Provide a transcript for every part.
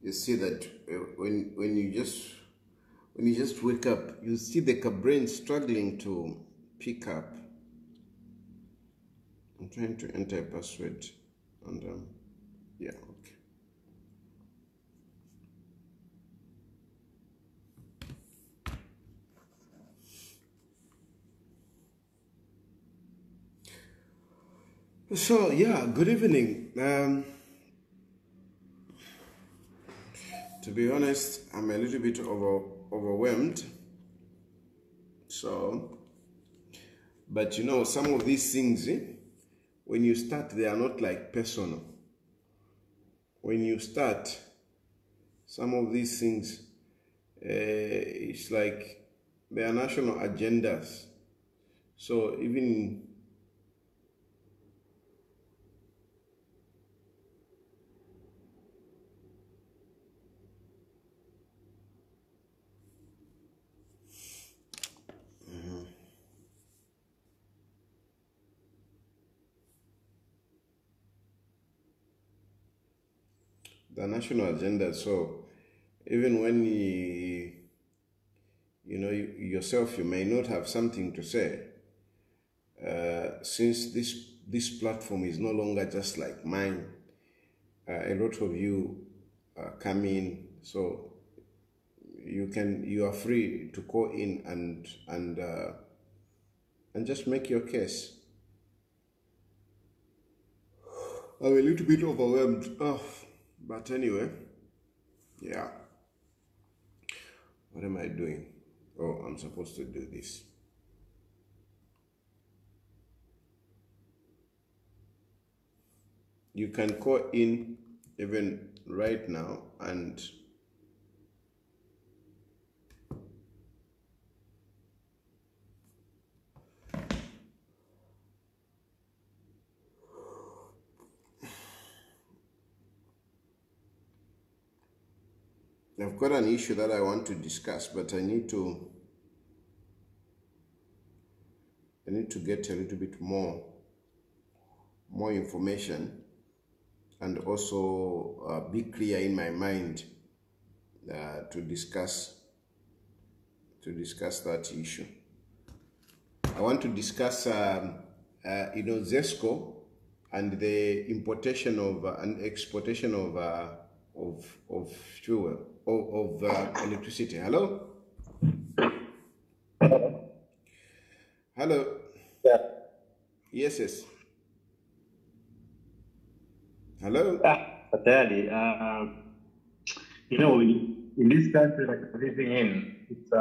you see that when you just wake up, you see the brain struggling to pick up. I'm trying to enter a password, and yeah, okay. So yeah, good evening. To be honest, I'm a little bit overwhelmed. So, but you know, some of these things, when you start, they are not like personal. When you start, some of these things, it's like they are national agendas. So even the national agenda. So even when you know yourself, you may not have something to say, since this platform is no longer just like mine. A lot of you come in, so you are free to call in and just make your case. I'm a little bit overwhelmed. Oh, but anyway, yeah. What am I doing? Oh, I'm supposed to do this. You can call in even right now, and I've got an issue that I want to discuss, but I need to get a little bit more information, and also be clear in my mind to discuss that issue. I want to discuss ZESCO and the importation of and exportation of fuel, of electricity. Hello? Hello? Yeah. Yes. Hello? Tayali, in this country like we're living in, it's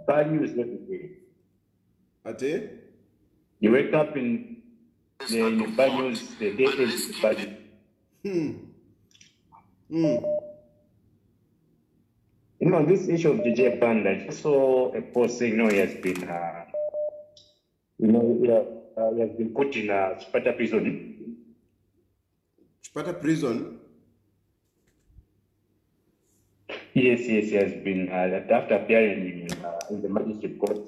bad news every day. Ate? You wake up in the bad news, the day is bad. This issue of DJ Panda, I just saw a post saying, he has been, he has been put in a Sparta prison. Sparta prison? Yes, he has been, after appearing in the magistrate court,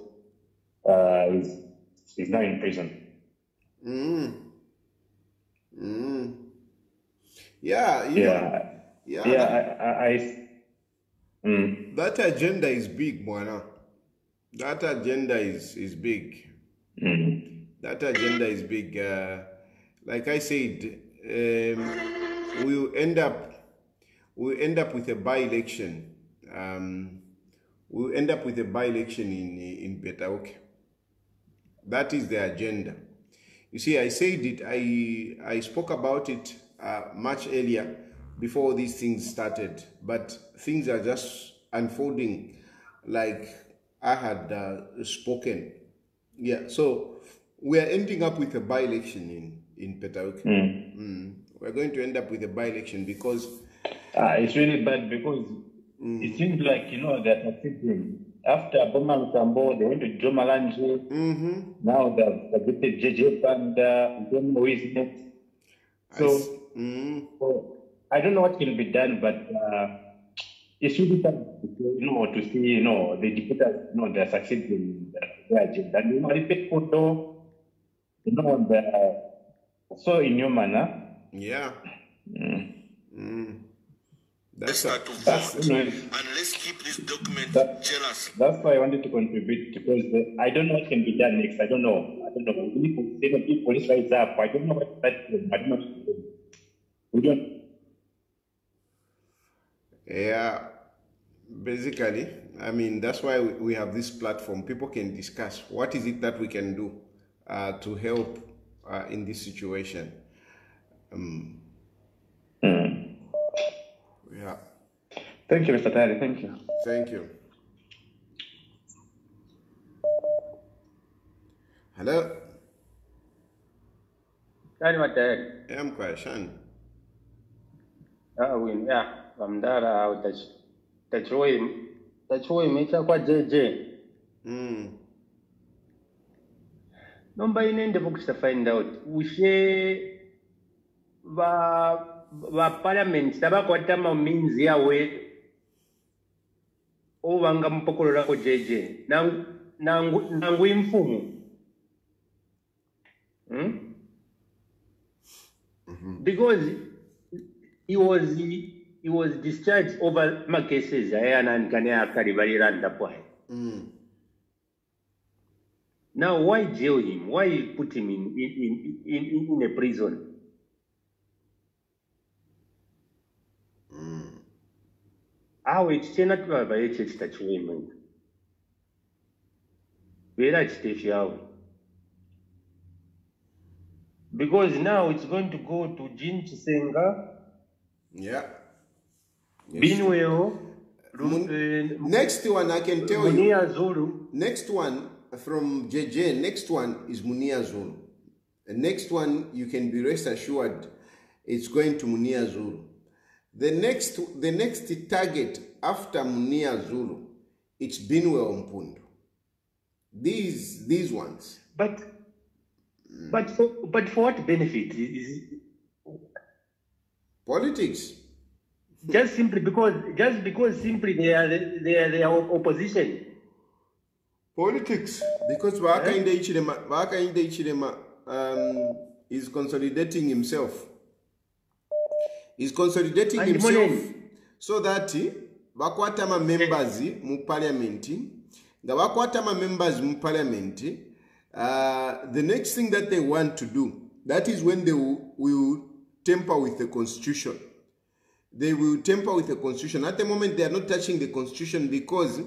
he's now in prison. Yeah. That agenda is big, Moana. That agenda is big. That agenda is big. Like I said, we'll end up with a by-election. We'll end up with a by-election in Betaoke. That is the agenda. You see, I said it. I spoke about it much earlier, before these things started, but things are just unfolding like I had spoken. Yeah, so we are ending up with a by-election in Petaoke. We're going to end up with a by-election because it's really bad, because it seems like they're succeeding. After Boma Sambo, they went to Jomalanje. Now they've adopted JJ Panda, don't know who is next. So I don't know what can be done, but it should be done, to see, the defeaters, they're succeeding in their agenda. And, the people, they're so inhuman, huh? Yeah. That's start to that's vote. Anyways, And let's keep this document jealous. that's why I wanted to contribute, because I don't know what can be done next. I don't know. We need to say that police rise up. I don't know what that is. I don't know what to do. We don't. yeah. Basically, I mean, that's why we have this platform. People can discuss what is it that we can do to help in this situation. Yeah. Thank you, Mr. Tayali. Thank you. Thank you. Hello. Kani matayari. I'm question. Win, yeah. Vamdara au tachoi mecha kwa JJ. Nomba inende fokista find out. Ushe va parliament taba kwa tama minzi yawe ovanga mpokolo lako JJ. Nangu imfumu. Because he was discharged over my cases. Now why jail him? Why put him in a prison? How it's not by it touch women. Because now it's going to go to Jean Chisenga. Yeah. Binweo. Next one I can tell Munia Zulu. Next one from JJ. Next one is Munia Zulu. The next one you can be rest assured it's going to Munia Zulu. The next target after Munia Zulu, it's Binweo Mpundu. These ones. But for what benefit? Politics. Just because simply they are opposition. Politics. Because Hakainde Hichilema is consolidating himself. He's consolidating himself so that bakwatama members mu parliament. The bakwatama members mu parliament. The next thing that they want to do, that is when they will tamper with the constitution. They will tamper with the constitution. At the moment, they are not touching the constitution because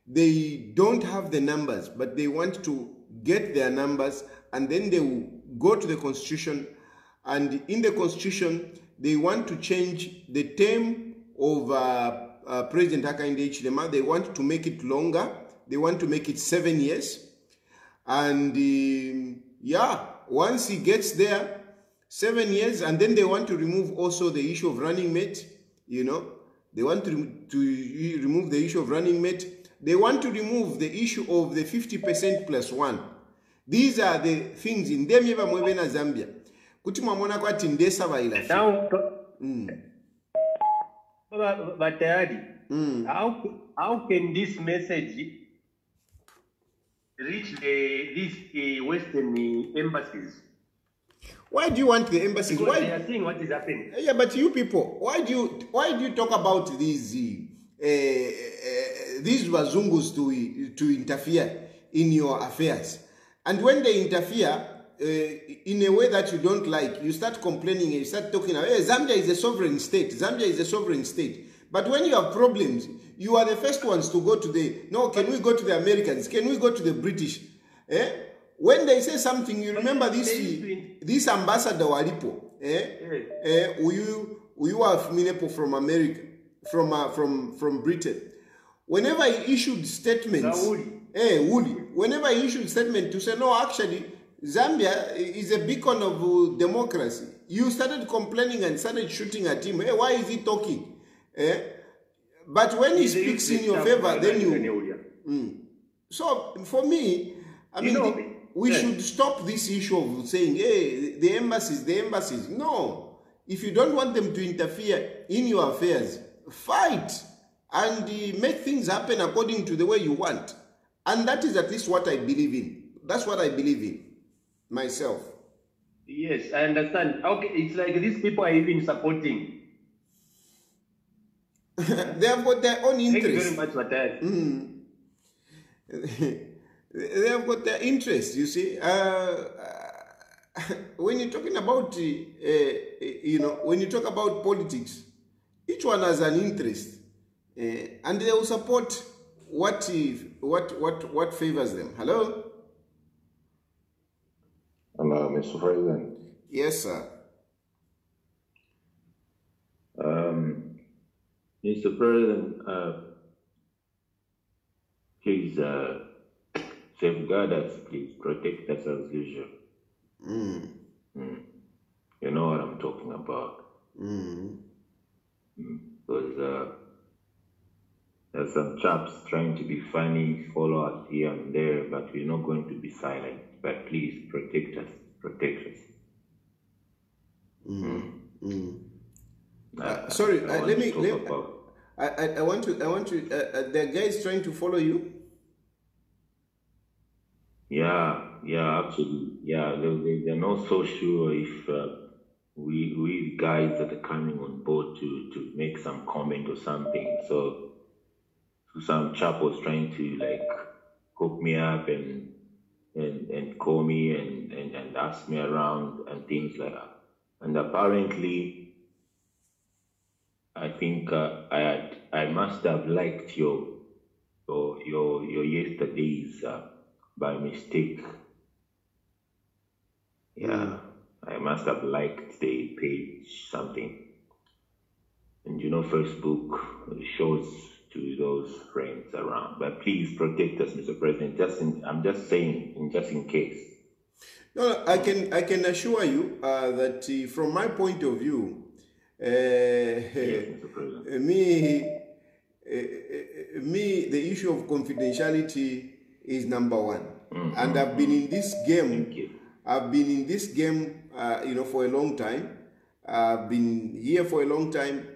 they don't have the numbers, but they want to get their numbers, and then they will go to the constitution, and in the constitution, they want to change the term of President Hakainde Hichilema. They want to make it longer. They want to make it 7 years. And yeah, once he gets there, 7 years, and then they want to remove also the issue of running mate. You know, they want to remove the issue of running mate. They want to remove the issue of the 50% plus one. These are the things in Demieva Mwebena Zambia. Kutima mwana kwa tindesa wa ila. Now, but how can this message reach these Western embassies? Why do you want the embassies? Because why they are seeing what is happening. Yeah, but you people, why do you talk about these wazungus to interfere in your affairs? And when they interfere in a way that you don't like, you start complaining and you start talking about, hey, Zambia is a sovereign state. Zambia is a sovereign state. But when you have problems, you are the first ones to go to can we go to the Americans? Can we go to the British? When they say something, you remember this ambassador Walipo. You are Minepo from America, from Britain. Whenever he issued statements, Woody, whenever he issued statement to say, no, actually, Zambia is a beacon of democracy. You started complaining and started shooting at him. Hey, why is he talking? But when he speaks in your favor, then you... So, for me, I mean, we should stop this issue of saying, hey, the embassies. No. If you don't want them to interfere in your affairs, fight and make things happen according to the way you want. And that is at least what I believe in. That's what I believe in myself. Yes, I understand. Okay, it's like these people are even supporting. They have got their own Thank you very interest. much, Matayali. They have got their interest, you see. When you're talking about, when you talk about politics, each one has an interest, and they will support what favors them. Hello? Hello, Mr. President. Yes, sir. Mr. President, please safeguard us, please protect us as usual. You know what I'm talking about. Because there's some chaps trying to be funny, follow us here and there, but we're not going to be silent. But please protect us, protect us. Sorry, I want to. The guy is trying to follow you. Yeah, actually, yeah. They're not so sure if we guys that are coming on board to make some comment or something. So some chap was trying to like hook me up and call me and ask me around and things like that. And apparently, I think I must have liked your yesterday's by mistake. Yeah, I must have liked the page something. And you know, Facebook shows to those friends around. But please protect us, Mr. President. I'm just saying, just in case. No, I can assure you that from my point of view, Yes, Mr. President. me, the issue of confidentiality is number one. And I've been in this game. Thank you. I've been in this game, for a long time. I've been here for a long time.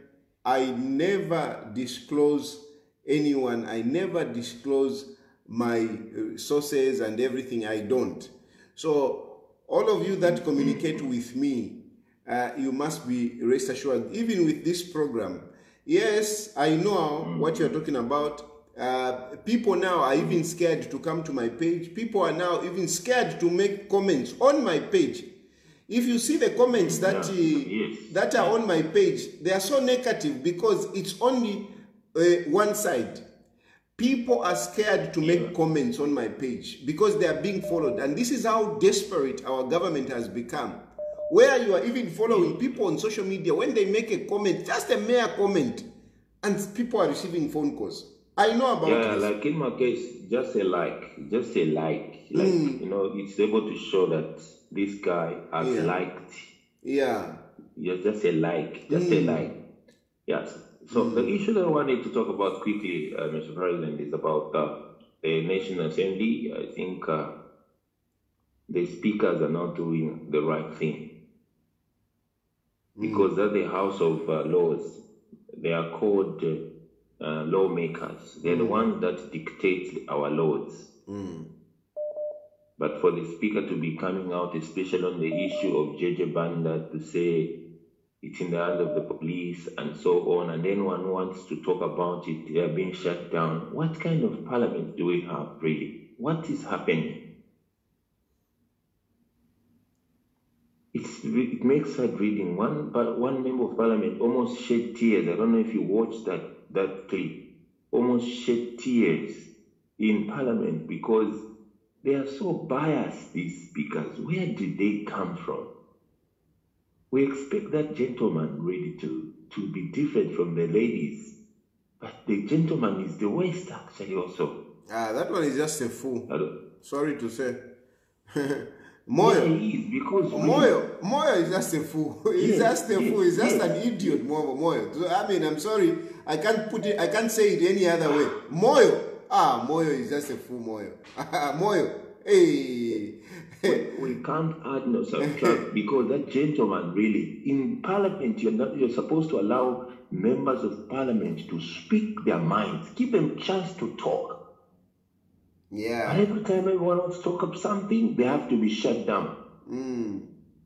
I never disclose anyone. I never disclose my sources and everything. I don't. So all of you that communicate with me, you must be rest assured, even with this program. Yes, I know what you're talking about. People now are even scared to come to my page. People are now even scared to make comments on my page. If you see the comments that that are on my page, they are so negative because it's only one side. People are scared to make comments on my page because they are being followed. And this is how desperate our government has become. Where you are even following people on social media, when they make a comment, just a mere comment, and people are receiving phone calls. I know about this. Like in my case, just a like. It's able to show that this guy has liked. Yeah. Just a like. Yes. So the issue that I wanted to talk about quickly, Mr. President, is about the National Assembly. I think the speakers are not doing the right thing. Because they're the House of Laws. They are called lawmakers. They're the ones that dictate our laws. But for the speaker to be coming out, especially on the issue of JJ Banda, to say it's in the hands of the police and so on, and anyone who wants to talk about it, they are being shut down. What kind of parliament do we have, really? What is happening? It makes sad reading. One member of parliament almost shed tears. I don't know if you watched that clip. Almost shed tears in parliament because they are so biased, these speakers. Where did they come from? We expect that gentleman really to be different from the ladies. But the gentleman is the worst, actually, also. That one is just a fool. Sorry to say. Moyo. Yeah, he is, because Moyo is just a fool. He's just a fool. He's just an idiot, Moyo. So, I mean, I'm sorry. I can't say it any other way. Moyo is just a fool, Moyo. Moyo. Hey. We can't add no subtract because that gentleman really, in parliament, you're supposed to allow members of parliament to speak their minds. Give them a chance to talk. Yeah. And every time everyone wants to talk up something, they have to be shut down.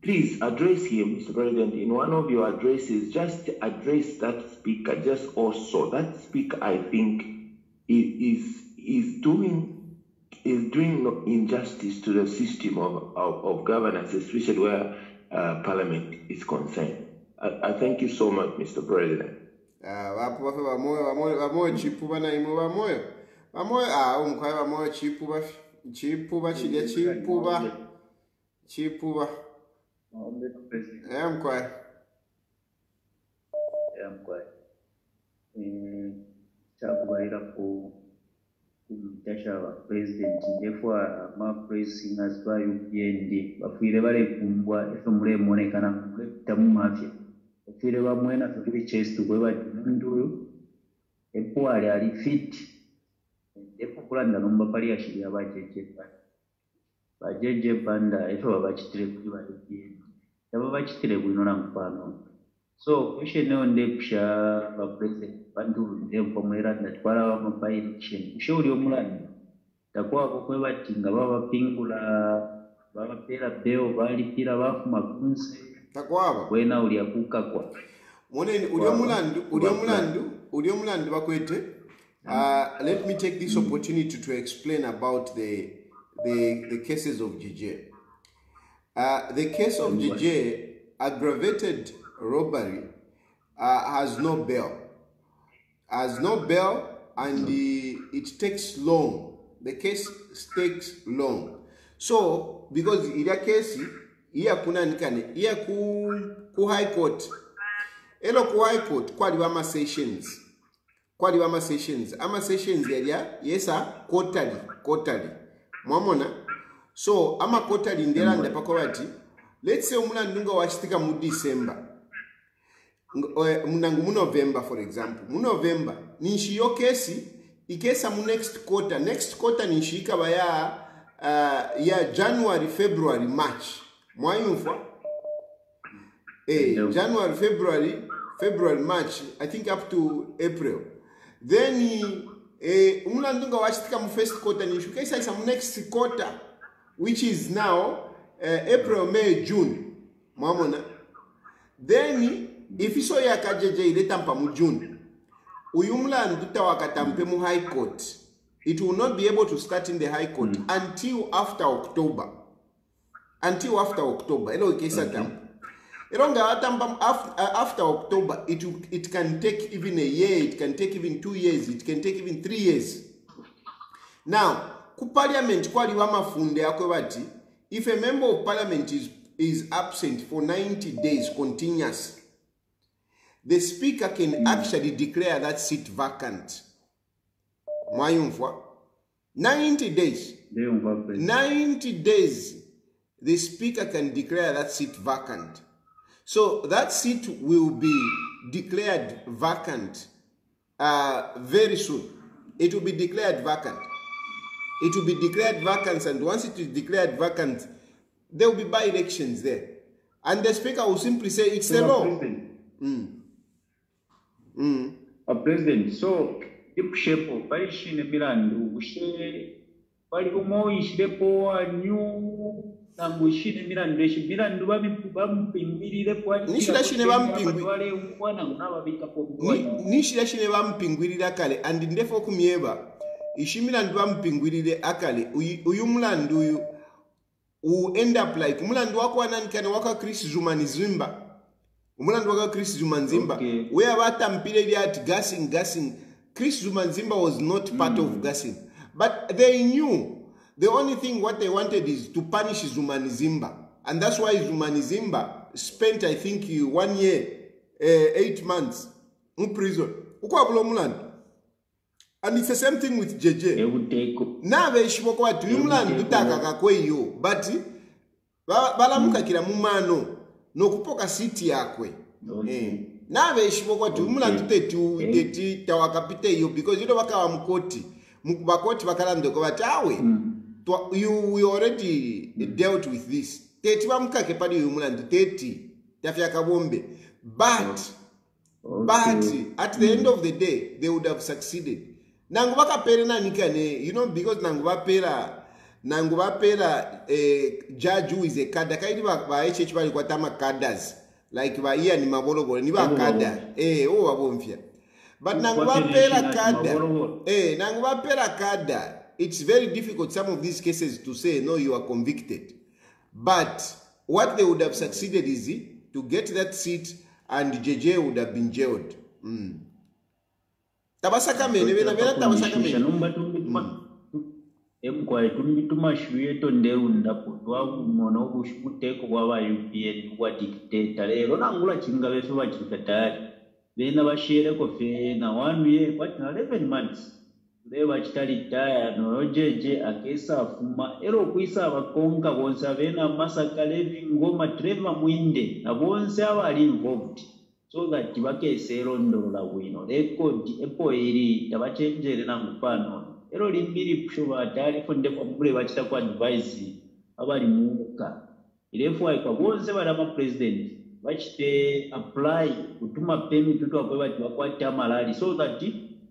please address him, Mr. President, in one of your addresses. Just address that speaker. Just also that speaker, I think, is doing injustice to the system of governance, especially where Parliament is concerned. I thank you so much, Mr. President. Chipuba. I'm quiet. Chakubaira ku Tasha President, therefore, my praising as well, UPND, but we never kumbwa if I'm remoney kana tamu mafia. If we never mwena to give chase to go back to a poor are fit. Therefore, Kulanda number pari ashiri abajeje bajeje banda eto abachitire kuri UPND. Abo bachitire kunona mfano. So, question on the Psha President Bandu, them from Iran that Para by election. Show your Mulan. The Quaco Tinga Baba Pingula, Baba Pera Beo, Vali Pira Makunse, Taquava, when now we are Pukakwa. One in Udiomland Bakwete. Let me take this opportunity to explain about the cases of GJ. The case of GJ, aggravated robbery, has no bail. And it takes long. The case takes long. So, because in that case, here kuna nikane, here ku high court. Elo ku high court, kwa diwama sessions. Ama sessions area, yes sir, quarterly. Mwamona. So, ama quarterly ndera ndapakowati. Let's say umulandunga wachitika mu December. Munangu mu November, for example. Mu November, ninshi yo kesi, ikesa mu next quarter. Next quarter ninshi ikaba ya January, February, March. Mwayumfa? January, February, March, I think up to April. Then, umulandunga wachitika mu first quarter, ninshi ikesa isa mu next quarter, which is now April, May, June. Mwamona. Then, if you saw ya kajeje iletampa mu June, uyumla nduta wakatampe mu high court, it will not be able to start in the high court until after October. Elo ikesa tam. Elonga after October, it can take even a year, it can take even 2 years, it can take even 3 years. Now, ku parliament kwa liwama funde akwebati, if a member of parliament is absent for 90 days continuous, the speaker can actually declare that seat vacant. Mayumfwa. 90 days. 90 days, the speaker can declare that seat vacant. So that seat will be declared vacant very soon. It will be declared vacant. And once it is declared vacant, there will be by-elections there. And the speaker will simply say, it's the law. President, so if Shepo, Parishine Milandu, Parigomo is Depo, a new Nangushine Mirandu, Bamping, the point, Nishilashine Bamping, and in Defo Kumieva, Ishimilan Bamping with the Akali, Uyumlandu, who end up like Mulandu Wakwanan can waka Chris Zumanizimba. Umulandu waka Chris Zumanzimba. Where Watampile at gassing. Chris Zumanzimba was not part of gassing. But they knew the only thing what they wanted is to punish Zumanizimba. And that's why Zumanizimba spent, I think, 1 year, 8 months in prison. And it's the same thing with JJ. Now they shiboko watu Umulandu dutaka kakweyo, but balamuka kila mumano no kupoka siti yakwe. Now they shiboko watu Umulandu teti tawakapite yo because you know wakawa mkoti bakalando kwa tawe. We already dealt with this. Teti wa mkake padi Umulandu teti tafya kabombe. But at the end of the day, they would have succeeded. Nangubaka pera na nikane, you know, because Nangubapera nangu bapera judge who is a kada kaidi ba HH bali kwa tama kadas like ba iya ni mabologolo ni ba kada o wabomfya but nangu bapera kada nangu bapera kada it's very difficult some of these cases to say no you are convicted but what they would have succeeded is to get that seat and JJ would have been jailed tabasaka mene bena tabasaka mene emkwai tumashuye tonderunda potwakumona okushukuteko kwaba UPN kwa dictator lero nangula chinga befe bachikatali bena bashereko fena one year but 11 months leba chitali taya no jeje akesa afuma ero kuisa abakonka bonse bena masaka levi ngoma Trevor Mwinde na bonse abali involved so that bakesero ndolola wino record epo iri tabachenjere nangupano ero limbiri kushoba atali fonde kwa mure bachita kwa advise abali muka irefu aika bonse bala president bachite apply kutuma permit tutu akwe bati bakwata malali so that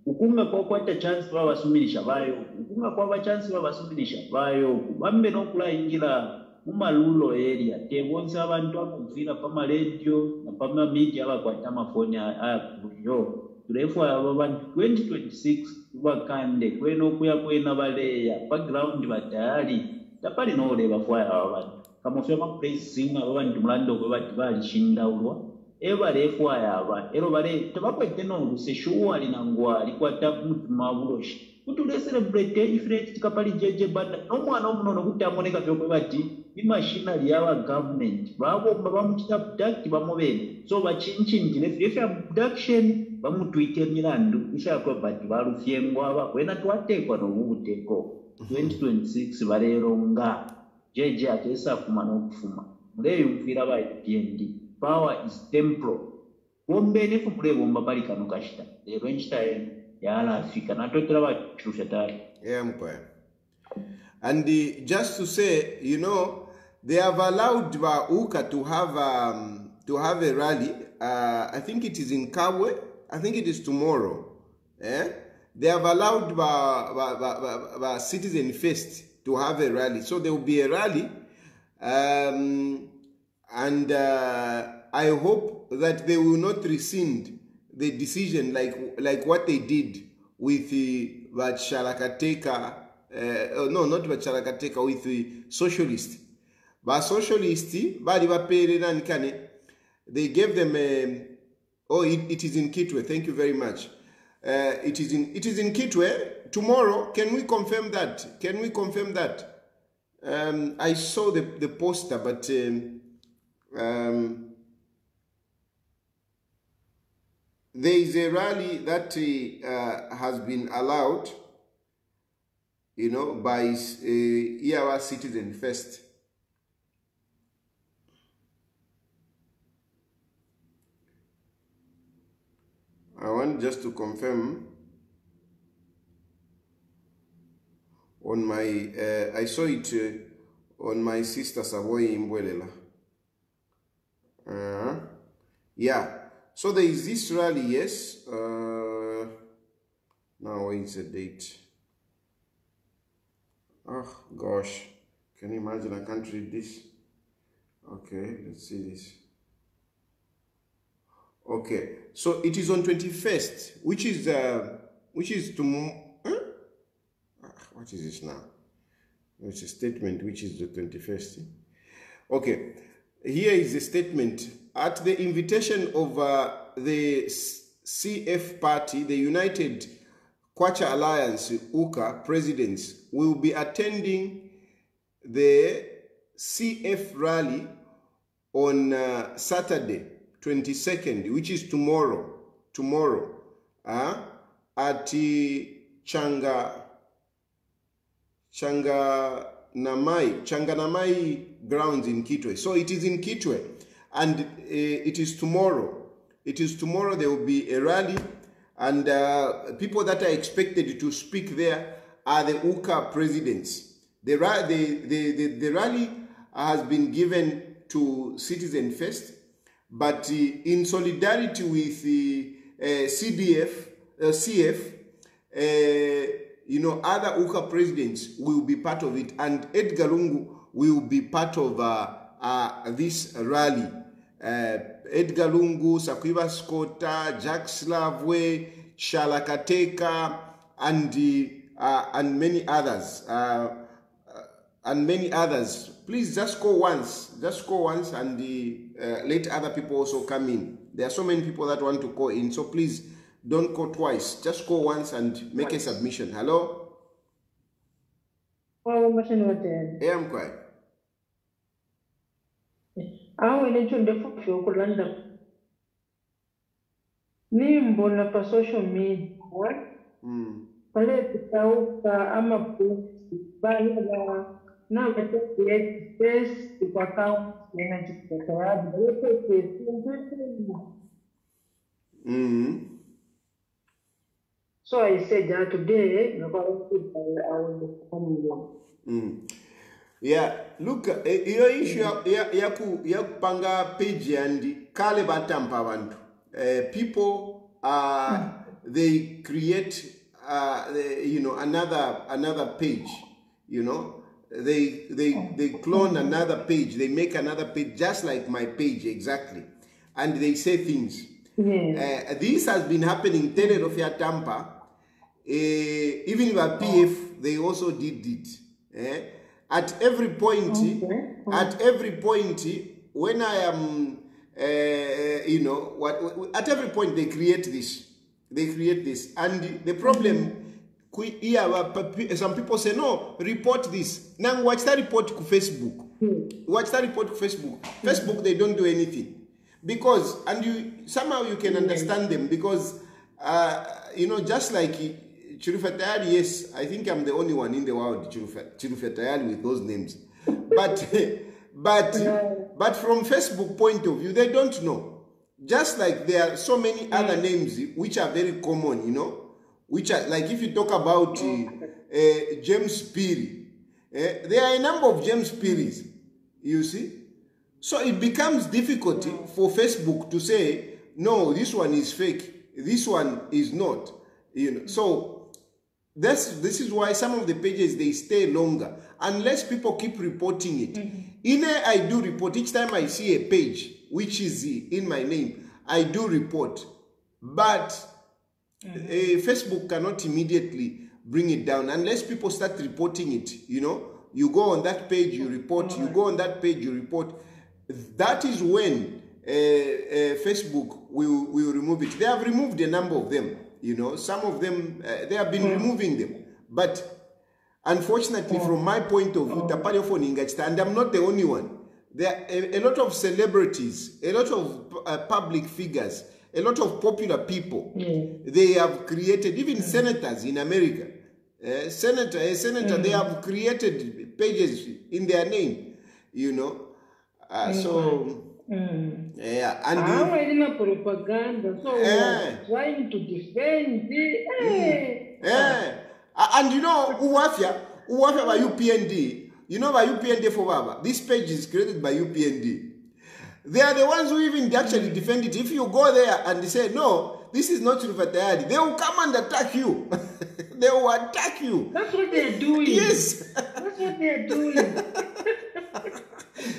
ukunga kwa kwata chance baba basumirisha bayo ukunga kwa ba chance baba basumirisha bayo bambe nokula ingira mumalulo area te bonse abantu akuvira pama radio na pama media abakwata mafoni akuyo irefu abantu 2026 Hakainde kweno kuya kwena baleya background batayali tapali no leba fwa abantu kama fema praise singa abantu mulando kwe bati bali shinda ulwa eba lefwa yaba ero bale tabakwete no luseshuwa linangwa likwata mutu mabuloshi kutule celebrate different tikapali jeje banda no mwana omunono kutamoneka fyo kwe bati imashina yawa government babo bamuchita abduct bamobene so bachinchinjine if abduction bamutwike milandu ishakwa bati balufyengwa bakwena twatekwa no buteko 2026 baleronga jeje atesa kumana okufuma muleyo mfira ba PND power is temporal bombe ne kumule bomba bali kanu kashita lero nchita yala afika natotera ba Chilufya tayali mkwe and just to say you know they have allowed Uka to have a rally I think it is in Kabwe I think it is tomorrow. They have allowed the Citizen Fest to have a rally. So there will be a rally. And I hope that they will not rescind the decision like what they did with the Bachalakateka. No, not Bachalakateka, with the socialist. But socialist, they gave them a... Oh, it is in Kitwe. Thank you very much. It is in Kitwe tomorrow. Can we confirm that? Can we confirm that? I saw the poster, but there is a rally that has been allowed, you know, by Iawa Citizen Fest. I want just to confirm on my, I saw it on my sister Savoy Mbwelela. Yeah, so there is this rally, yes. Now what's the date? Oh gosh, can you imagine? I can't read this. Okay, let's see this. Okay, so it is on 21st, which is tomorrow. Huh? What is this now? It's a statement which is the 21st. Okay, here is a statement. At the invitation of the CF party, the United Kwacha Alliance, UKA presidents will be attending the CF rally on Saturday, 22nd, which is tomorrow, at Changanamai grounds in Kitwe. So it is in Kitwe, and it is tomorrow. It is tomorrow. There will be a rally, and people that are expected to speak there are the UKA presidents. The rally has been given to Citizen Fest, but in solidarity with the CF, you know, other UKA presidents will be part of it, and Edgar Lungu will be part of this rally. Edgar Lungu, Sakwiba Skota, Jack Slavwe, Shalakateka, and many others. Please just go once. And let other people also come in. There are so many people that want to call in, so please don't call twice. Just go once and make a submission. Hello? Yeah, I'm quiet. Nimbona pa social media pale tutauka ama bali na create space to account energy so I said that today I will yeah, look, your issue ya kupanga page and kale batampa bantu. People they create you know, another page, you know, they clone another page, they make another page just like my page exactly, and they say things. This has been happening Chilufya Tampa. Even with PF, they also did it. At every point, when I am, you know, at every point they create this. And the problem, some people say, no, report this. Now watch that report to Facebook. Facebook, they don't do anything. Because, and somehow you can understand them, because, you know, just like Chilufya Tayali, yes, I think I'm the only one in the world, Chilufya Tayali with those names. But from Facebook point of view, they don't know. Just like there are so many other names which are very common, you know, which are, like if you talk about James Peary, there are a number of James Pearys, you see. So it becomes difficult for Facebook to say, no, this one is fake, this one is not, you know. So this is why some of the pages, they stay longer, unless people keep reporting it. I do report. Each time I see a page which is in my name, I do report. But Facebook cannot immediately bring it down unless people start reporting it, you know. You go on that page, you report. You go on that page, you report. That is when Facebook will remove it. They have removed a number of them. You know, some of them, they have been removing them. But unfortunately, from my point of view, and I'm not the only one. There are a lot of celebrities, a lot of public figures, a lot of popular people. They have created, even senators in America. Senator, they have created pages in their name, you know. Yeah, and propaganda, so trying to defend and you know, Uwafia by UPND, you know, by UPND for Baba, this page is created by UPND. They are the ones who even actually defend it. If you go there and they say, no, this is not Chilufya Tayali, they will come and attack you. They will attack you. That's what they're doing. Yes. That's what they're doing.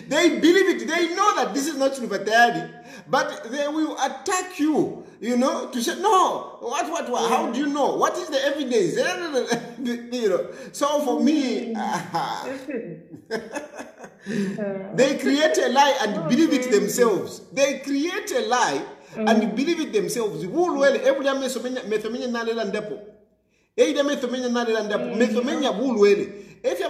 They believe it. They know that this is not Chilufya Tayali, but they will attack you, you know, to say, no, what, how do you know? What is the evidence? You know, so for me, they create a lie and believe it themselves. They create a lie and believe it themselves. If you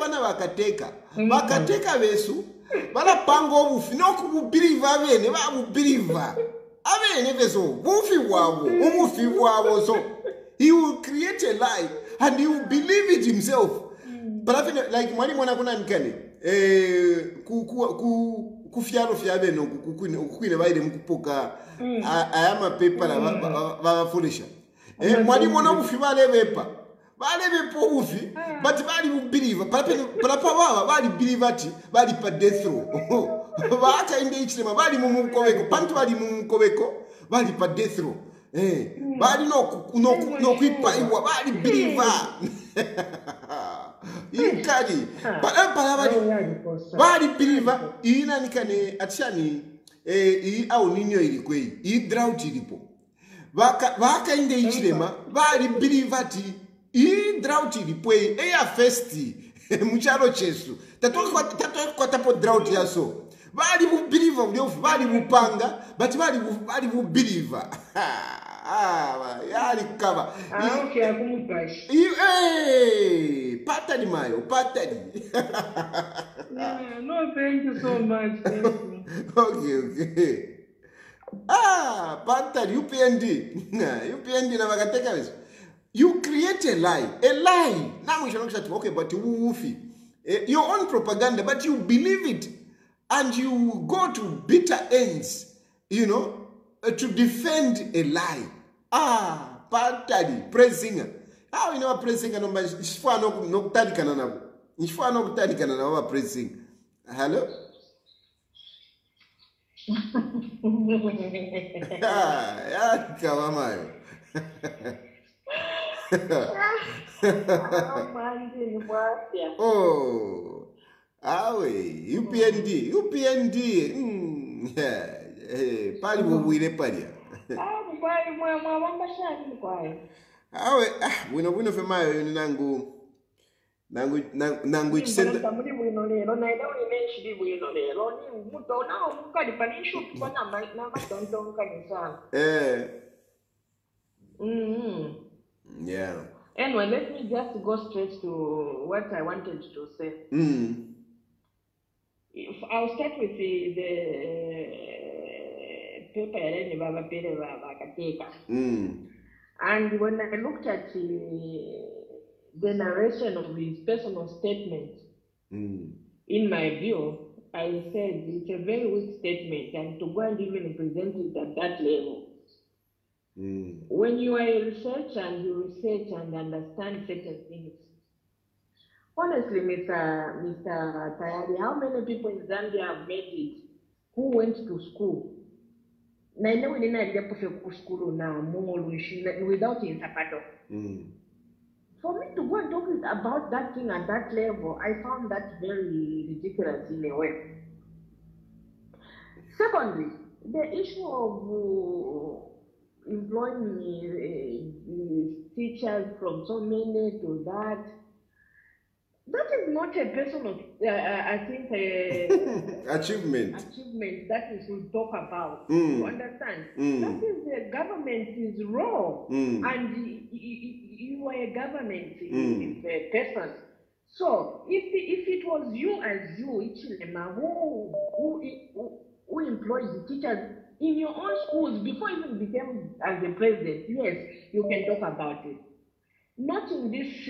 bakateka besu balapanga obufi n'okububiriva bene babubiriva abene beso bufi bwabo so he will create a lie and he will believe it himself. But I think like mwali mwana kuna nkane kufyalo fyabeno kukwine baile mkupoka ayama paper babafulisha mwali mwana obufi balebepa ufi, but bali believe, bali believe ati, bali pa death row. Hakainde Hichilema, bali mumukoweko, pantu bali mumukoweko, bali pa death row. Bali no kuipa iwa, bali believe. Ikali. Bali believe ina nikane achani au ninyo ilikwei. Drought ilipo. Hakainde Hichilema bali believe ati drought ilipo ya festi muchalo chesu. Tatoka kwa tapo drought yaso. Bali mu believe uliofu bali mupanga but bali mu believe. Yali kama. Okay, akumupashi. Patani mayo, patani. Yeah, no, thank you so much. Thank you. Okay. Patani, UPND na wakateka wesu. You create a lie. A lie. Now we shall not okay, but you your own propaganda, but you believe it. And you go to bitter ends, you know, to defend a lie. Patani, praise singer. How you know a praise singer? No, no tadi kanana. Nishwa no tadi kanana wa praise singer. Hello? Kama mayo. Oh, UPND. Pali bubuire pali. Bwino femayo yoni nangu chisenda. Tamuri bwino lero na ida unenshi bwino lero ni umuto na umukali panisho kwa na matonto kanisa. Yeah. Anyway, let me just go straight to what I wanted to say. If I'll start with the paper and Baba Pere Baba Kateka. And when I looked at the narration of his personal statement, in my view, I said it's a very weak statement, and to go and even present it at that level. When you are a researcher and you research and understand certain things, honestly, Mr. Tayali, how many people in Zambia have made it who went to school? Na ile wengine alipo school na Mungu without interpreter. For me to go and talk about that thing at that level, I found that very ridiculous in a way. Secondly, the issue of employing teachers from so many to that is not a personal, I think, achievement that we should talk about. You understand? That is the government's role, and you are a government person. So if it was you as you, Hichilema, who employs the teachers in your own schools before you even became as the president, yes, you can talk about it. Not in this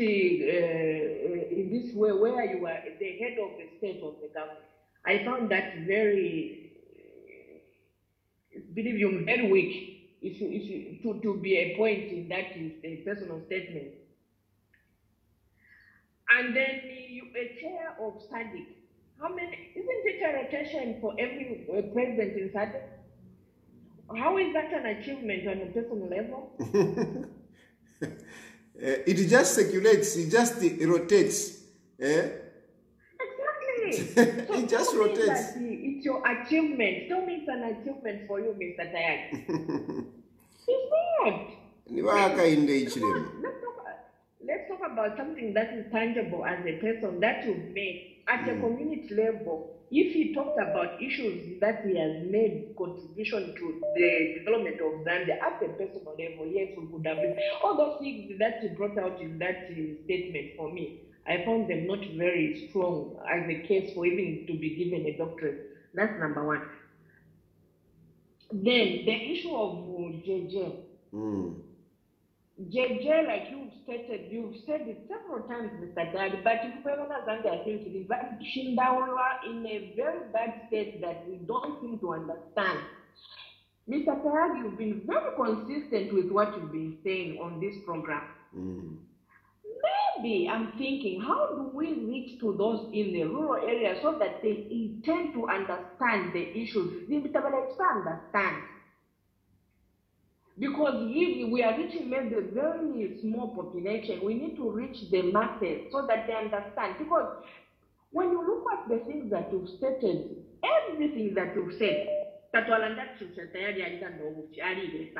way where you are the head of the state of the government. I found that very, believe you, very weak. If you to be a point in that is a personal statement. And then a chair of SADC. How many? Isn't it a rotation for every president in SADC? How is that an achievement on a personal level? It just circulates, it just rotates. Exactly. So it just rotates. It's your achievement. Tell me it's an achievement for you, Mr. Tayali. It's not. Let's talk about something that is tangible as a person that you've made at a community level. If he talked about issues that he has made contribution to the development of Zambia at a personal level, yes, we would have been. All those things that he brought out in that statement for me, I found them not very strong as a case for even to be given a doctorate. That's number one. Then the issue of JJ. JJ, like you've said it several times, Mr. Dad, but if we want Zambia, I think it is in a very bad state that we don't seem to understand. Mr. Tayali, you've been very consistent with what you've been saying on this program. Maybe I'm thinking, how do we reach to those in the rural areas so that they intend to understand the issues? They understand. Because if we are reaching maybe a very small population, we need to reach the masses so that they understand. Because when you look at the things that you've stated, everything that you've said, Tatwalanda Tayali alika ndogo chali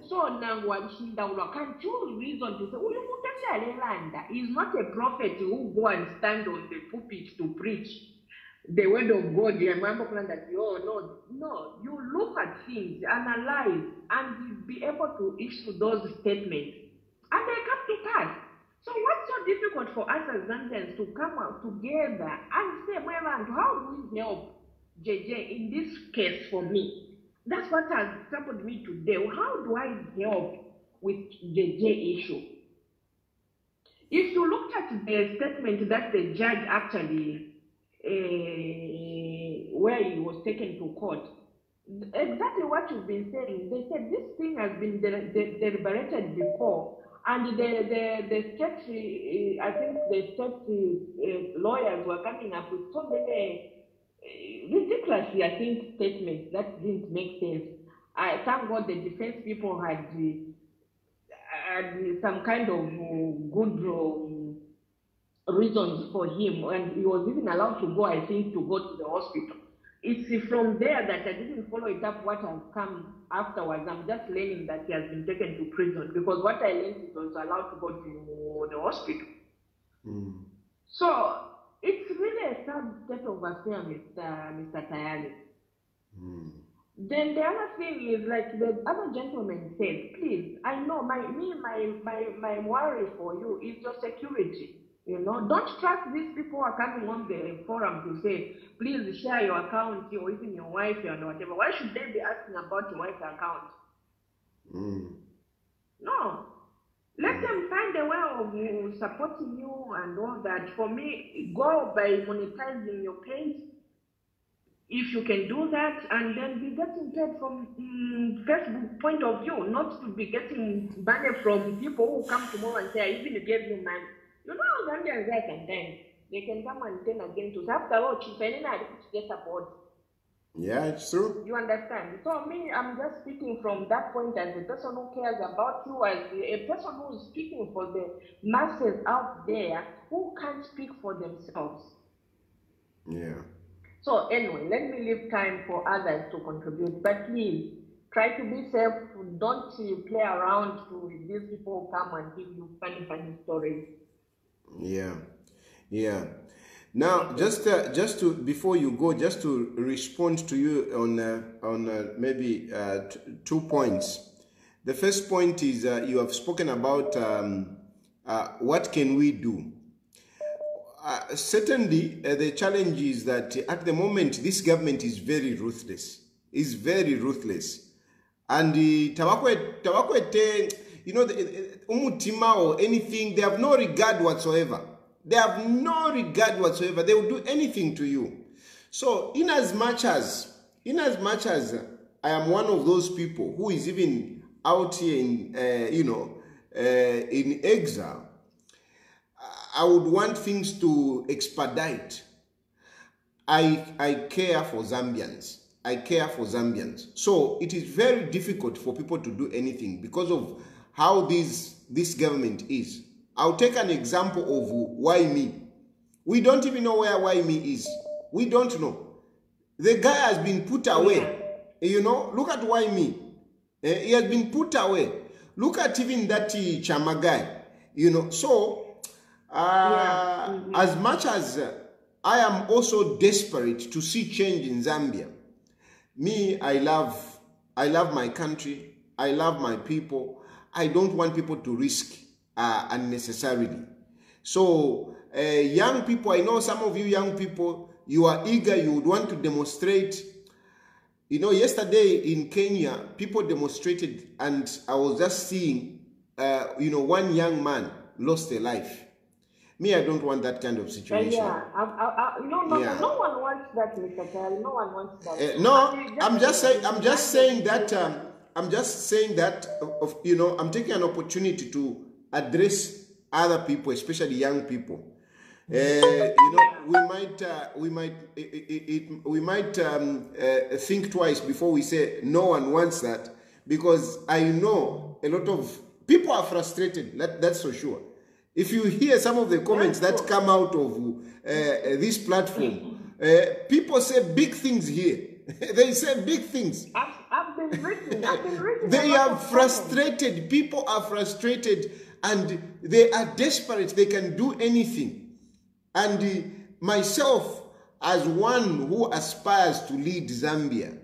so nangu alishinda ulo can't you reason to say uyu mutashale landa is not a prophet who go and stand on the pulpit to preach the word of God. No, you look at things, analyze, and be able to issue those statements, and they come to pass. So what's so difficult for us as Zambians to come out together and say, well, how do we help JJ in this case for me? That's what has troubled me today. How do I help with JJ issue? If you looked at the statement that the judge actually, where he was taken to court, exactly what you've been saying, they said this thing has been deliberated before. And the state, I think the state lawyers were coming up with so many ridiculously, I think, statements that didn't make sense. I thank God the defense people had some kind of good reasons for him, and he was even allowed to go, I think, to go to the hospital. It's from there that I didn't follow it up what has come afterwards. I'm just learning that he has been taken to prison, because what I learned is he was allowed to go to the hospital. So it's really a sad state of affairs, Mr. Tayali. Then the other thing is, like the other gentleman said, please, I know my worry for you is your security. You know, don't trust these people who are coming on the forum to say, please share your account or even your wife and whatever. Why should they be asking about your wife's account? No. Let them find a way of supporting you and all that. For me, go by monetizing your page, if you can do that, and then be getting paid from Facebook point of view, not to be getting money from people who come tomorrow and say, I even gave you money. You know how Zambians are sometimes. They can come and turn again to after all, get support. Yeah, it's true. You understand? So me, I'm just speaking from that point as a person who cares about you, as a person who is speaking for the masses out there who can't speak for themselves. Yeah. So anyway, let me leave time for others to contribute. But please, try to be safe. Don't play around with these people who come and give you funny stories. Yeah, yeah. Now, just to before you go, just to respond to you on maybe 2 points. The first point is you have spoken about what can we do. Certainly, the challenge is that at the moment this government is very ruthless. Is very ruthless, and tawakwete, you know, umutima or anything, they have no regard whatsoever. They have no regard whatsoever. They will do anything to you. So, in as much as I am one of those people who is even out here in in exile, I would want things to expedite. I care for Zambians. I care for Zambians. So it is very difficult for people to do anything because of how this government is. I'll take an example of Why Me. We don't even know where Why Me is. We don't know. The guy has been put away. You know, look at Why Me. He has been put away. Look at even that Chama guy. You know, so as much as I am also desperate to see change in Zambia, me, I love my country. I love my people. I don't want people to risk unnecessarily. So, young people, I know some of you young people, you are eager, you would want to demonstrate. You know, yesterday in Kenya, people demonstrated, and I was just seeing, one young man lost a life. Me, I don't want that kind of situation. No one wants that, Mr. Tayali. No one wants that. I'm just saying that, I'm taking an opportunity to address other people, especially young people. we might think twice before we say no one wants that, because I know a lot of people are frustrated. That's for sure. If you hear some of the comments that come out of this platform, people say big things here. They say big things. I've been written. They are frustrated. People are frustrated, and they are desperate. They can do anything. And myself, as one who aspires to lead Zambia,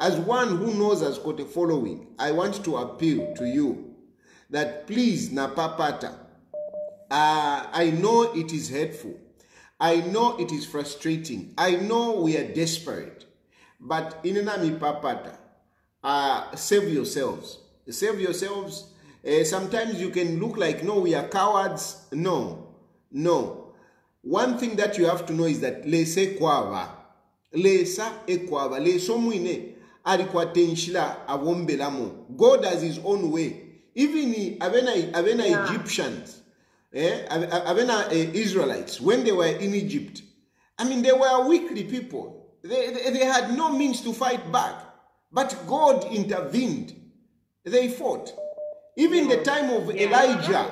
as one who knows has got a following, I want to appeal to you that please, Napapata, I know it is hurtful. I know it is frustrating. I know we are desperate. But inenami papata, save yourselves. Save yourselves. Sometimes you can look like, no, we are cowards. No. One thing that you have to know is that lese kwava. Lesa ekwava. Leso mwine. Alikuwa tenshila awombelamo. God has his own way. Even avena Egyptians, avena Israelites, when they were in Egypt, I mean, they were weakly people. They had no means to fight back. But God intervened. They fought. Even the time of Elijah,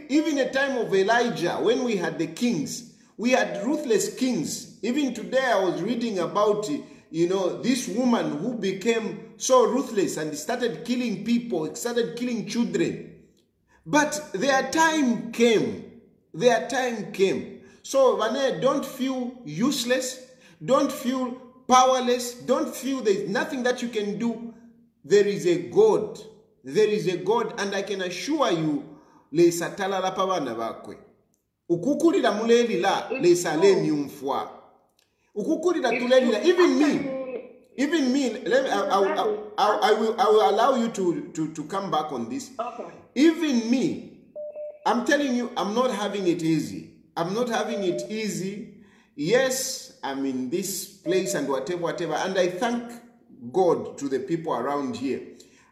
even the time of Elijah, when we had the kings, we had ruthless kings. Even today I was reading about, this woman who became so ruthless and started killing people, started killing children. But their time came. Their time came. So, Vane, don't feel useless. Don't feel powerless. Don't feel there's nothing that you can do. There is a God. There is a God, and I can assure you, le satala la pavana bakwe. Ukukurira mulelila le sale nyumfwa. Ukukurira tulelila. Even me. I will allow you to come back on this. Okay. Even me, I'm telling you, I'm not having it easy. I'm not having it easy. Yes, I'm in this place and whatever, and I thank God to the people around here,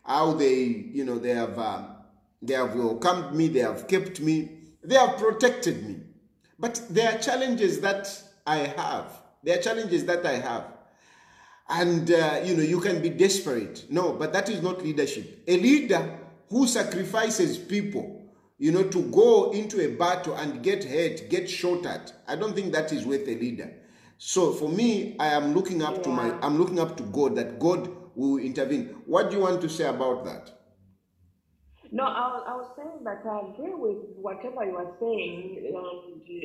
how they have welcomed me, they have kept me, they have protected me. But there are challenges that I have. And you can be desperate. No, but that is not leadership. A leader who sacrifices people, to go into a battle and get hurt, get shot at, I don't think that is worth a leader. So for me, I am looking up to God, that God will intervene. What do you want to say about that? No, I was saying that I agree with whatever you are saying,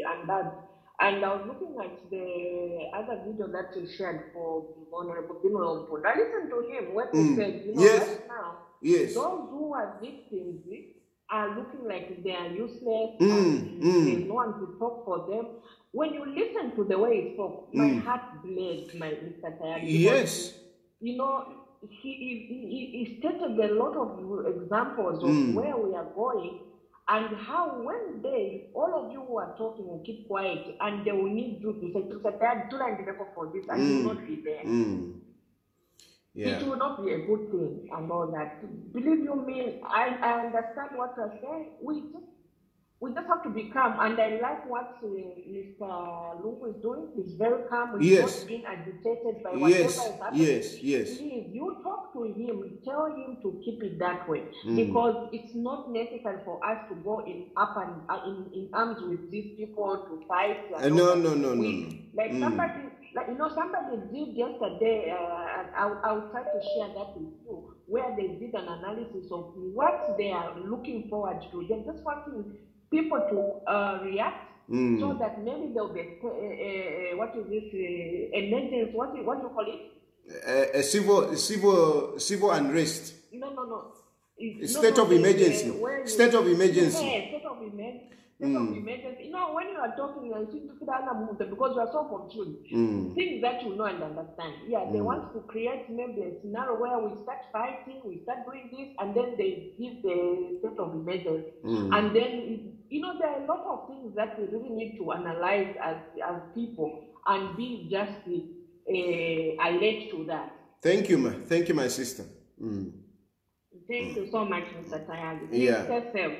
and that. And I was looking at the other video that you shared for Honorable Bino Ompod. I listened to him when he said, right now, those who are victims are looking like they are useless, and there's no one to talk for them. When you listen to the way he spoke, my heart bled, my Mr. Tayali. Yes. He stated a lot of examples of where we are going, and how one day all of you who are talking will keep quiet, and they will need you to say, for this, and you will not be there. It will not be a good thing and all that. Believe you me, I understand what you're saying. We just have to be calm, and I like what Mr. Lungu is doing. He's very calm. He's not being agitated by whatever is happening. Yes. Please, you talk to him, tell him to keep it that way, because it's not necessary for us to go in arms with these people to fight. No. Like somebody. Somebody did yesterday, I'll try to share that with you, where they did an analysis of what they are looking forward to. They're just wanting people to react, so that maybe there'll be emergency, what do you call it? A civil unrest. No. State of emergency. State of emergency. Yeah, state of emergency. When you are talking, because you are so confused, things that you know and understand. They want to create maybe a scenario where we start fighting, we start doing this, and then they give the state of emergency. And then, there are a lot of things that we really need to analyze as people and be just alert to that. Thank you, my sister. Thank you so much, Mr. Tayali. Please stay safe.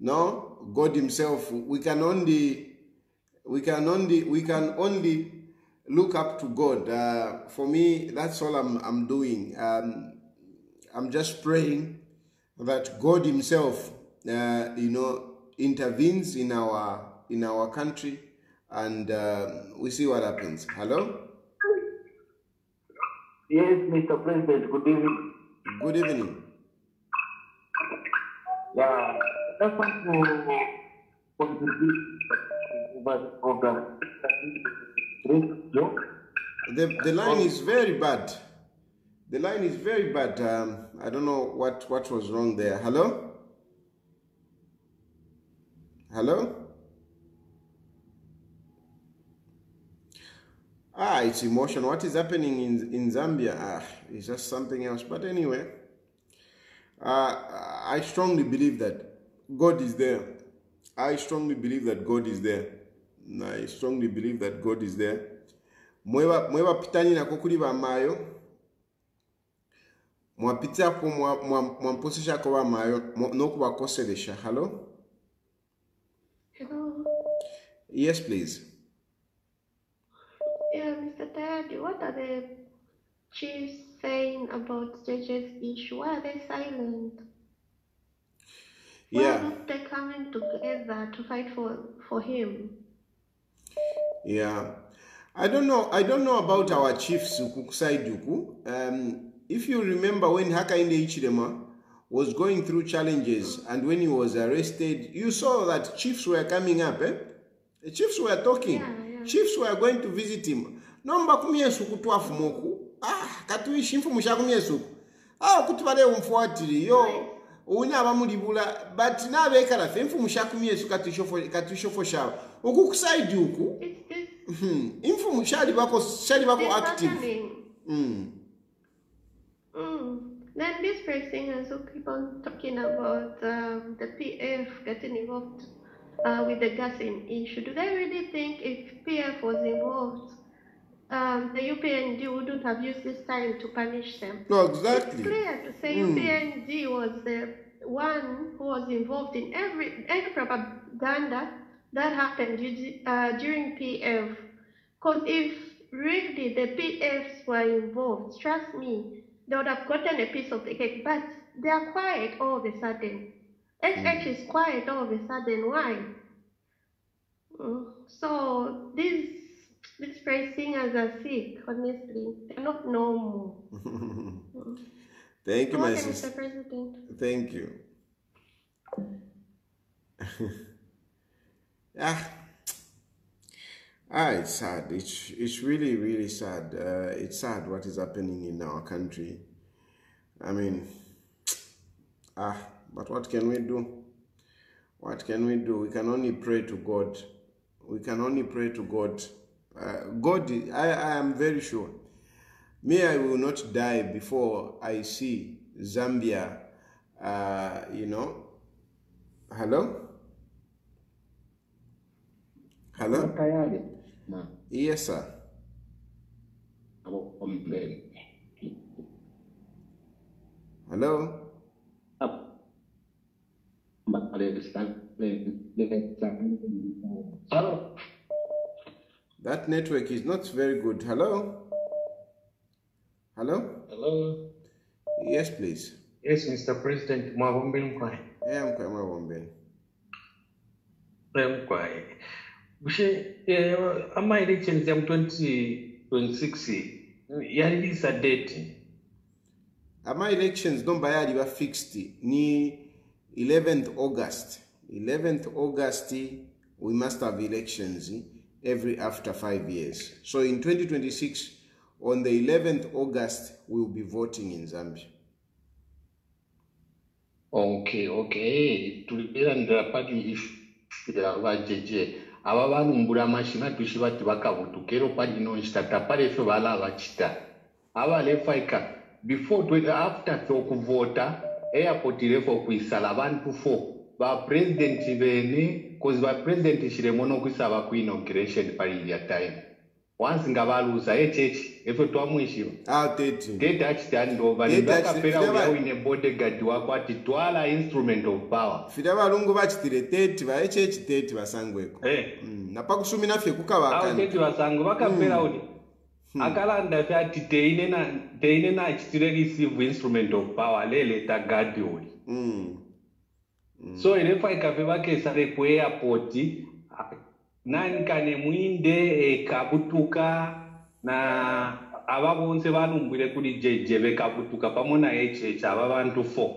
No, God himself, we can only we can only look up to God. For me, that's all I'm doing. I'm just praying that God Himself, intervenes in our country, and we see what happens. Hello? Yes, Mr. President, good evening. Good evening. Yeah, I just want to contribute to the program. The line is very bad. The line is very bad. I don't know what was wrong there. Hello? Hello? It's emotion. What is happening in Zambia? It's just something else. But anyway, I strongly believe that God is there. I strongly believe that God is there. I strongly believe that God is there. Mweba pitani na kukuli ba mayo. Mwapita ku mwamposisha kwa ba mayo. Noku wakoselesha. Hello? Hello. Yes, please. Yeah, Mr. Tayali, what are the chiefs saying about JJ's issue? Why are they silent? Why are they coming together to fight for him? Yeah. I don't know about our chiefs Kusaiduku. If you remember when Hakainde Hichilema was going through challenges and when he was arrested, you saw that chiefs were coming up, The chiefs were talking. Yeah. Chiefs were going to visit him. Nomba kumyesu kutwafu moku. Katuishi mfu mushakumyesu. Kutubale umfuatiri. Yo, unya abamulibula. But na bekala fe mfu mushakumyesu katuishofo shawa. Uku kusaidi uku. Mfu mushali bako active. Then these praise singers who keep on talking about the PF getting involved with the gassing issue. Do they really think if PF was involved, the UPND wouldn't have used this time to punish them? No, exactly. It's clear to say UPND was the one who was involved in every propaganda that happened during PF. Because if really the PFs were involved, trust me, they would have gotten a piece of the cake. But they are quiet all of a sudden. HH is quiet all of a sudden. Why? So these praise singers are sick, honestly. They're not normal. Thank you, my sister. Mr. President. Thank you. It's sad. It's really, really sad. It's sad what is happening in our country. I mean, but what can we do? What can we do? We can only pray to God. We can only pray to God. I am very sure. Me, I will not die before I see Zambia, Hello? Hello? Yes, sir. Hello? That network is not very good. Hello? Hello? Hello? Yes, please. Yes, Mr. President. Yeah, I'm Mwawomben. Ama elections ya 2026 yalisa date. Ama elections don't bayali ba fixed ni 11th August. 11th August we must have elections every after 5 years. So in 2026 on the 11th August we will be voting in Zambia. Okay. Tulipira ndra party if wa JJ. Aba banumbura mashina tushibati bakavutukero pali no nshitata pale fe bala bachita aba lefaika before after to kuvota airport lefo kuisala abantu 4 ba president bene cause ba president Hichilema no kuisaba ku inauguration pali ya time once ngavaluza echechi efe twamwishiwa tete tete achitandova ndakapera uya uine bodyguard wako ati twala instrument of power fida valungu vachitire tete vaechechi tete vasangweko napakusumi nafye kukavakana tete vasango vakapera uti akalanda fe ati teine na achitire receive instrument of power lele tagadi uli so ilefa ikape vakesa reku airport nani kane muinde kabutuka na ava vonse vanumbwire kuti jeje vekabutuka pamwe naecheche ava vantu 4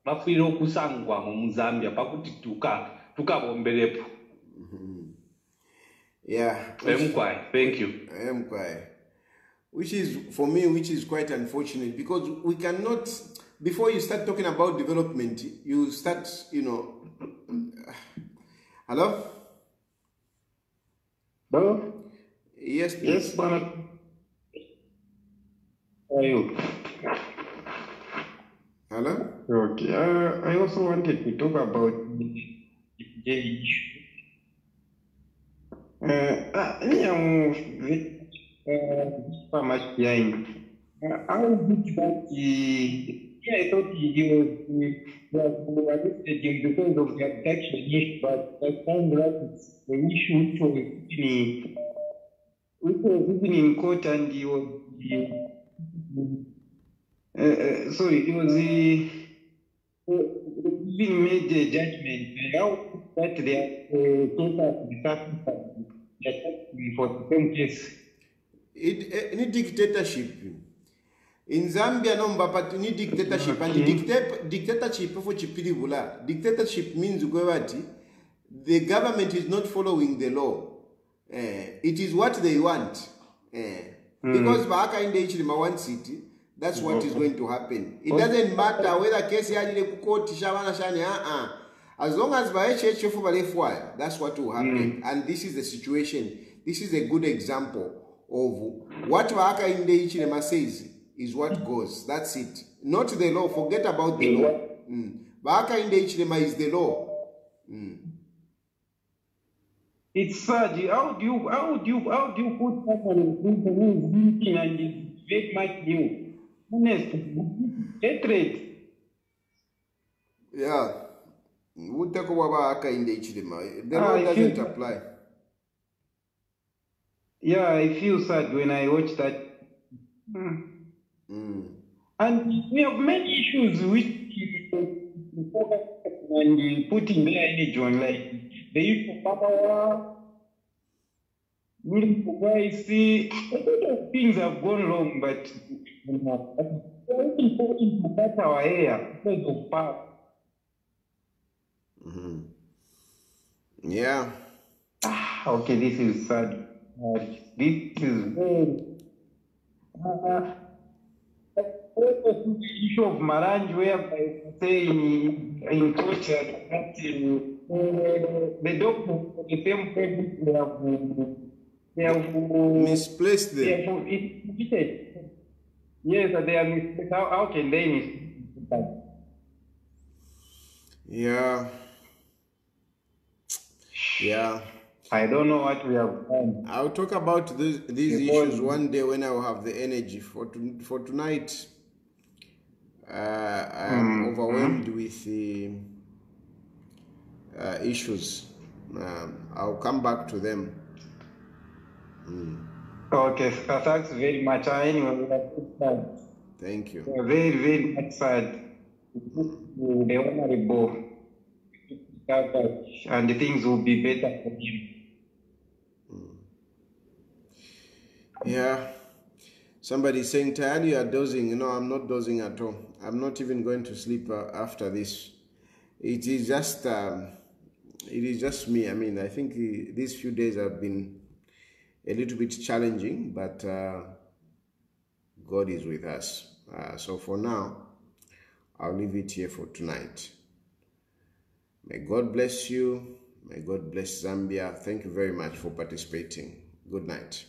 tavafire okusangwa muzambia pakuti tukavomberepo emkwai thank you emkwai which is quite unfortunate because we cannot, before you start talking about development, you start, hello? Hello? Yes, please. Yes, Bana. How are you? Hello? Okay. I also wanted to talk about the issue. So much behind. How did that? I thought he was arrested because of the abduction issue, but I found that it's an issue which was even in court, and he was he was even made a judgment. How that they are total for the same case. Any dictatorship in Zambia, no, but any dictatorship and dictatorship for Chipiribula. Dictatorship means the government is not following the law. It is what they want. Because Hakainde Hichilema wants it, that's what is going to happen. It doesn't matter whether case court as long as that's what will happen. And this is the situation. This is a good example of what Hakainde Hichilema says is what goes. That's it. Not the law. Forget about the law. Hakainde Hichilema is the law. It's sad. How do you put someone in who is thinking and is very much new? Honest, hatred. Yeah. We'll talk about Hakainde Hichilema. The law doesn't apply. Yeah, I feel sad when I watch that. And we have many issues which and putting their energy on, like the issue of power, see, a lot of things have gone wrong, but it's very important to cut our hair because of power. Yeah. Okay, this is sad. This is very. The issue of marriage, where I say in culture that the doctors for the same purpose they have misplaced them. They have misplaced. Yes, they are misplaced. How can they misplace that? Yeah. Yeah. I don't know what we have done. I'll talk about these issues one day when I will have the energy. For tonight, I am overwhelmed with the issues. I'll come back to them. Okay, thanks very much. Anyway, we are sad. Thank you. We are very, very much sad. The honorable, and things will be better for him. Yeah. Somebody saying, Tayali, you are dozing. No, I'm not dozing at all. I'm not even going to sleep after this. It is just me. I mean, I think these few days have been a little bit challenging, but God is with us. So for now, I'll leave it here for tonight. May God bless you. May God bless Zambia. Thank you very much for participating. Good night.